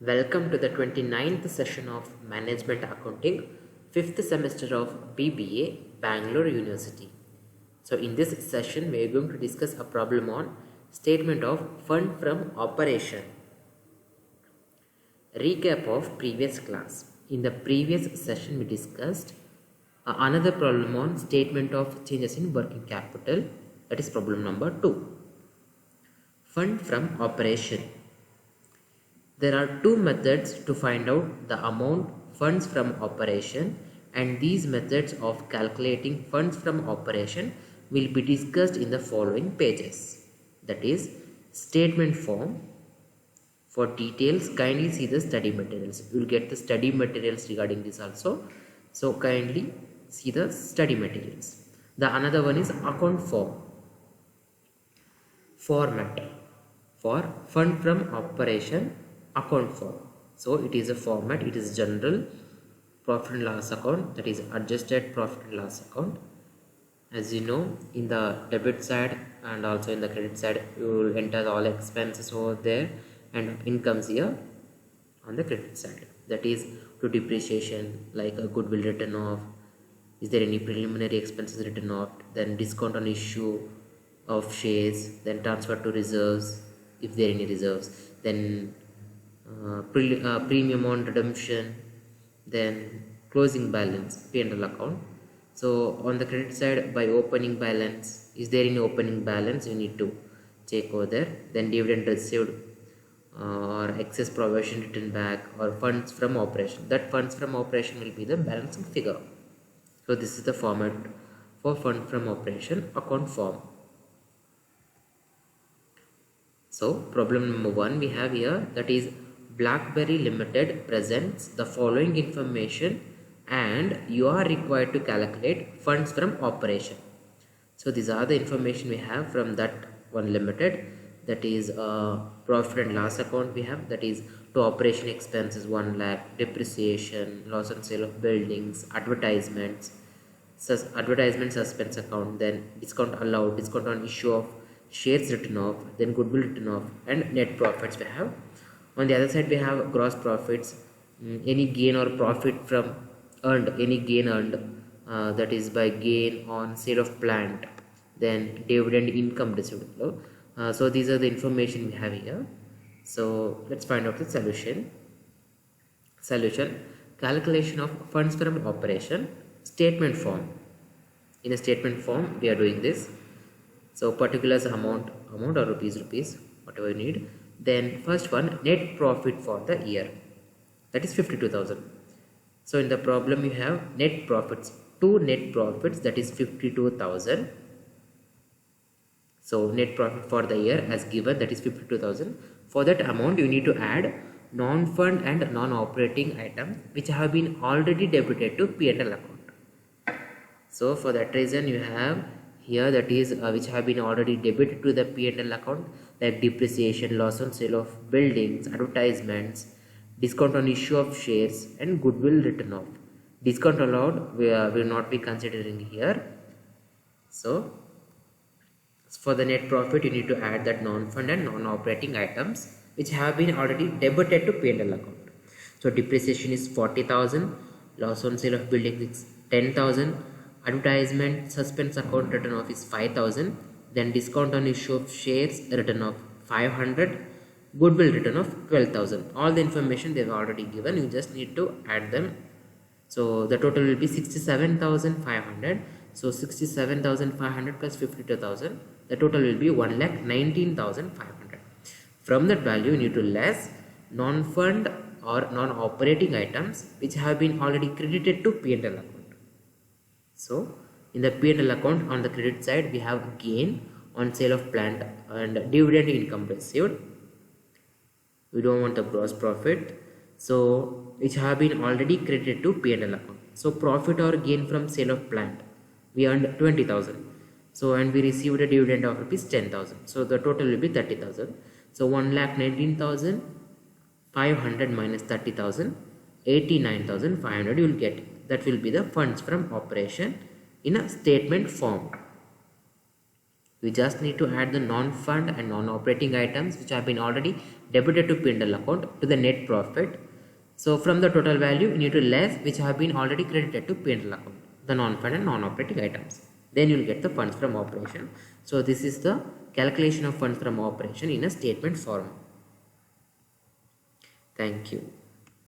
Welcome to the 29th session of Management Accounting, 5th semester of BBA, Bangalore University. So in this session, we are going to discuss a problem on statement of fund from operation. Recap of previous class. In the previous session, we discussed another problem on statement of changes in working capital. That is problem number 2. Fund from operation. There are two methods to find out the amount funds from operation, and these methods of calculating funds from operation will be discussed in the following pages. That is statement form. For details, kindly see the study materials. You will get the study materials regarding this also. So kindly see the study materials. The another one is account form. Format for fund from operation account form. So it is a format, it is general profit and loss account, that is adjusted profit and loss account. As you know, in the debit side and also in the credit side, you will enter all expenses over there and incomes here on the credit side. That is to depreciation, like a goodwill written off. Is there any preliminary expenses written off? Then discount on issue of shares, then transfer to reserves if there are any reserves, then premium on redemption, then closing balance, P&L account. So on the credit side, by opening balance, is there any opening balance, you need to check over there. Then dividend received, or excess provision written back, or funds from operation. That funds from operation will be the balancing figure. So this is the format for fund from operation account form. So problem number 1 we have here, that is BlackBerry Limited presents the following information and you are required to calculate funds from operation. So these are the information we have from that one limited. That is profit and loss account we have, that is to operation expenses 1 lakh, depreciation, loss on sale of buildings, advertisement suspense account, then discount allowed, discount on issue of shares written off, then goodwill written off, and net profits we have. On the other side, we have gross profits, any gain or profit from earned, any gain earned, that is by gain on sale of plant, then dividend income received. So these are the information we have here. So let's find out the solution. Calculation of funds from operation, statement form. In a statement form, we are doing this. So particulars amount or rupees, whatever you need. Then first one, net profit for the year, that is 52,000. So in the problem you have net profits, two net profits, that is 52,000. So net profit for the year as given, that is 52,000. For that amount you need to add non-fund and non-operating items which have been already debited to P&L account. So for that reason you have here, that is which have been already debited to the P&L account, like depreciation, loss on sale of buildings, advertisements, discount on issue of shares, and goodwill written off. Discount allowed we will not be considering here. So for the net profit you need to add that non-fund and non-operating items which have been already debited to P&L account. So depreciation is 40,000, loss on sale of buildings is 10,000, advertisement suspense account written off is 5,000, then discount on issue of shares written off 500, goodwill written off 12,000. All the information they have already given, you just need to add them. So the total will be 67,500. So 67,500 plus 52,000, the total will be 1,19,500. From that value you need to less non-fund or non-operating items which have been already credited to P&L account. So in the P&L account, on the credit side we have gain on sale of plant and dividend income received. We don't want the gross profit, so which have been already credited to P&L account. So profit or gain from sale of plant, we earned 20,000. So and we received a dividend of rupees 10,000. So the total will be 30,000. So 1,19,500 minus 30,000, 89,500 you will get. That will be the funds from operation in a statement form. You just need to add the non-fund and non-operating items which have been already debited to P&L account to the net profit. So from the total value, you need to less which have been already credited to P&L account, the non-fund and non-operating items. Then you will get the funds from operation. So this is the calculation of funds from operation in a statement form. Thank you.